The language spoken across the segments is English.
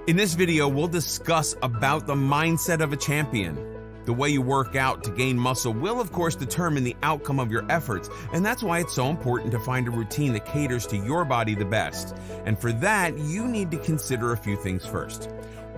In this video, we'll discuss about the mindset of a champion. The way you work out to gain muscle will, of course, determine the outcome of your efforts, and that's why it's so important to find a routine that caters to your body the best. And for that, you need to consider a few things first.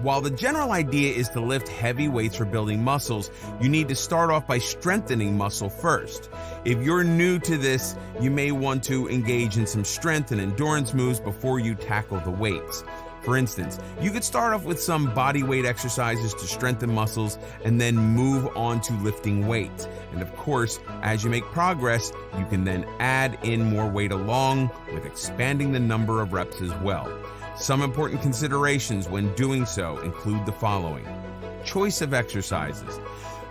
While the general idea is to lift heavy weights for building muscles, you need to start off by strengthening muscle first. If you're new to this, you may want to engage in some strength and endurance moves before you tackle the weights. For instance, you could start off with some body weight exercises to strengthen muscles and then move on to lifting weights. And of course, as you make progress, you can then add in more weight along with expanding the number of reps as well. Some important considerations when doing so include the following. Choice of exercises.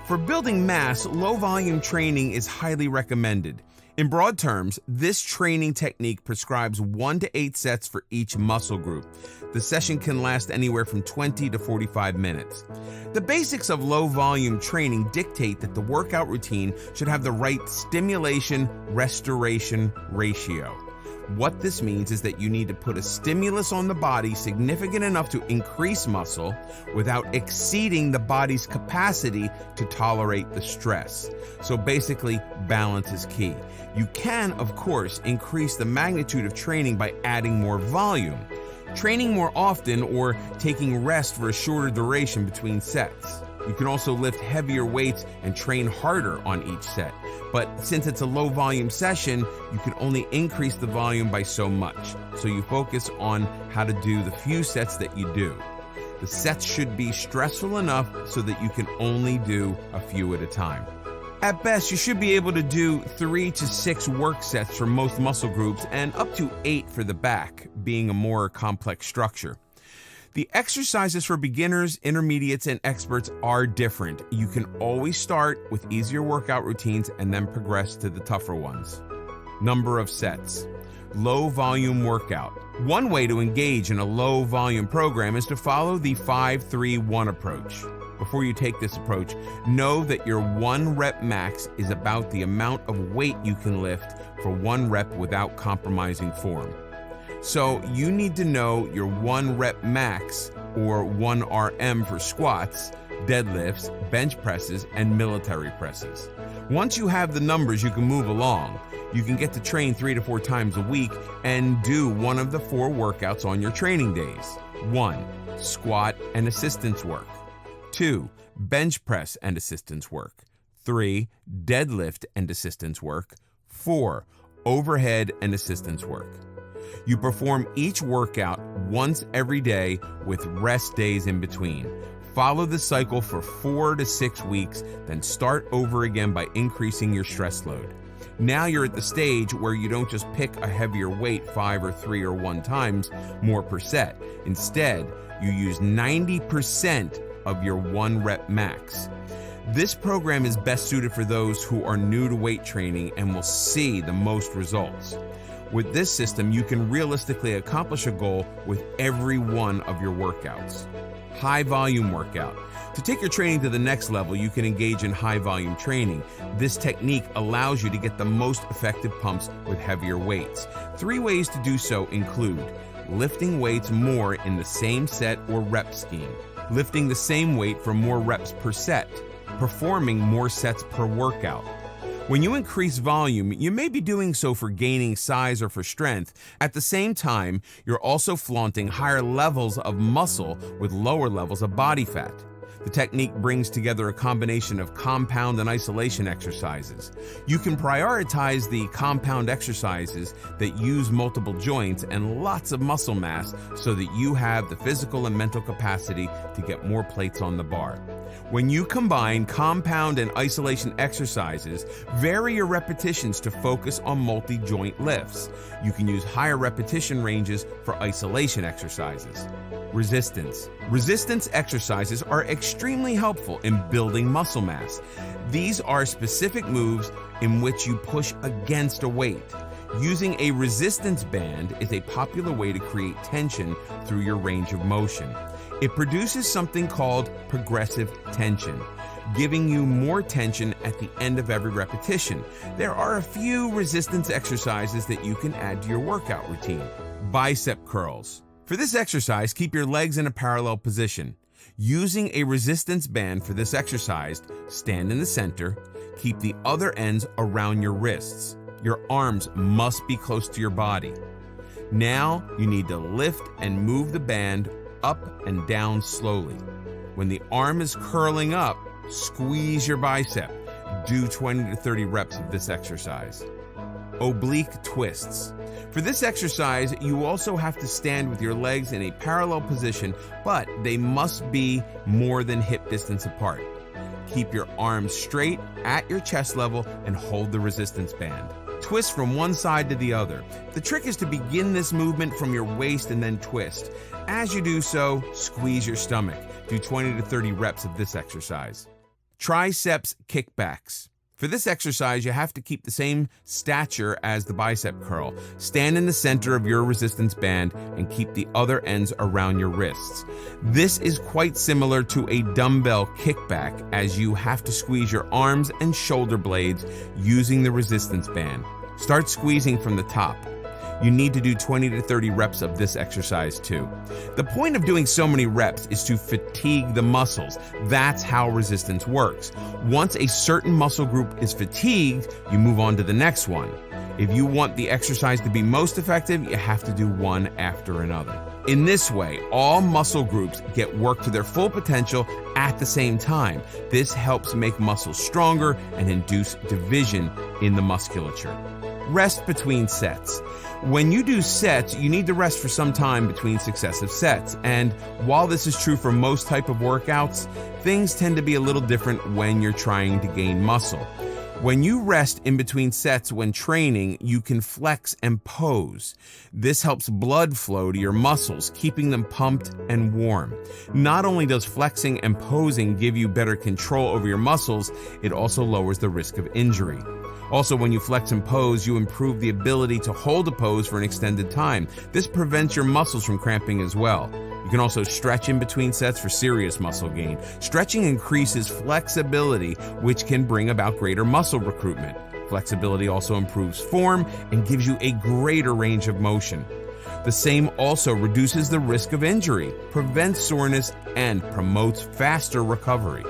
For building mass, low volume training is highly recommended. In broad terms, this training technique prescribes 1 to 8 sets for each muscle group. The session can last anywhere from 20 to 45 minutes. The basics of low volume training dictate that the workout routine should have the right stimulation-restoration ratio. What this means is that you need to put a stimulus on the body significant enough to increase muscle without exceeding the body's capacity to tolerate the stress. So basically, balance is key. You can, of course, increase the magnitude of training by adding more volume, training more often, or taking rest for a shorter duration between sets. You can also lift heavier weights and train harder on each set. But since it's a low volume session, you can only increase the volume by so much. So you focus on how to do the few sets that you do. The sets should be stressful enough so that you can only do a few at a time. At best, you should be able to do 3 to 6 work sets for most muscle groups and up to 8 for the back, being a more complex structure. The exercises for beginners, intermediates, and experts are different. You can always start with easier workout routines and then progress to the tougher ones. Number of sets. Low volume workout. One way to engage in a low volume program is to follow the 5-3-1 approach. Before you take this approach, know that your 1 rep max is about the amount of weight you can lift for 1 rep without compromising form. So you need to know your 1 rep max, or 1 RM for squats, deadlifts, bench presses, and military presses. Once you have the numbers, you can move along. You can get to train 3 to 4 times a week and do one of the 4 workouts on your training days. 1. Squat and assistance work. 2. Bench press and assistance work. 3. Deadlift and assistance work. 4. Overhead and assistance work. You perform each workout once every day with rest days in between. Follow the cycle for 4 to 6 weeks, then start over again by increasing your stress load. Now you're at the stage where you don't just pick a heavier weight 5 or 3 or 1 times more per set. Instead, you use 90% of your 1 rep max. This program is best suited for those who are new to weight training and will see the most results. With this system, you can realistically accomplish a goal with every one of your workouts. High volume workout. To take your training to the next level, you can engage in high volume training. This technique allows you to get the most effective pumps with heavier weights. 3 ways to do so include lifting weights more in the same set or rep scheme, lifting the same weight for more reps per set, performing more sets per workout. When you increase volume, you may be doing so for gaining size or for strength. At the same time, you're also flaunting higher levels of muscle with lower levels of body fat. The technique brings together a combination of compound and isolation exercises. You can prioritize the compound exercises that use multiple joints and lots of muscle mass so that you have the physical and mental capacity to get more plates on the bar. When you combine compound and isolation exercises, vary your repetitions to focus on multi-joint lifts. You can use higher repetition ranges for isolation exercises. Resistance. Resistance exercises are extremely helpful in building muscle mass. These are specific moves in which you push against a weight. Using a resistance band is a popular way to create tension through your range of motion. It produces something called progressive tension, giving you more tension at the end of every repetition. There are a few resistance exercises that you can add to your workout routine. Bicep curls. For this exercise, keep your legs in a parallel position. Using a resistance band for this exercise, stand in the center, keep the other ends around your wrists. Your arms must be close to your body. Now you need to lift and move the band up and down slowly. When the arm is curling up, squeeze your bicep. Do 20 to 30 reps of this exercise. Oblique twists. For this exercise, you also have to stand with your legs in a parallel position, but they must be more than hip distance apart. Keep your arms straight at your chest level and hold the resistance band. Twist from one side to the other. The trick is to begin this movement from your waist and then twist. As you do so, squeeze your stomach. Do 20 to 30 reps of this exercise. Triceps kickbacks. For this exercise, you have to keep the same stature as the bicep curl. Stand in the center of your resistance band and keep the other ends around your wrists. This is quite similar to a dumbbell kickback, as you have to squeeze your arms and shoulder blades using the resistance band. Start squeezing from the top. You need to do 20 to 30 reps of this exercise too. The point of doing so many reps is to fatigue the muscles. That's how resistance works. Once a certain muscle group is fatigued, you move on to the next one. If you want the exercise to be most effective, you have to do one after another. In this way, all muscle groups get work to their full potential at the same time. This helps make muscles stronger and induce division in the musculature. Rest between sets. When you do sets, you need to rest for some time between successive sets. And while this is true for most type of workouts, things tend to be a little different when you're trying to gain muscle. When you rest in between sets when training, you can flex and pose. This helps blood flow to your muscles, keeping them pumped and warm. Not only does flexing and posing give you better control over your muscles, it also lowers the risk of injury. Also, when you flex and pose, you improve the ability to hold a pose for an extended time. This prevents your muscles from cramping as well. You can also stretch in between sets for serious muscle gain. Stretching increases flexibility, which can bring about greater muscle recruitment. Flexibility also improves form and gives you a greater range of motion. The same also reduces the risk of injury, prevents soreness, and promotes faster recovery.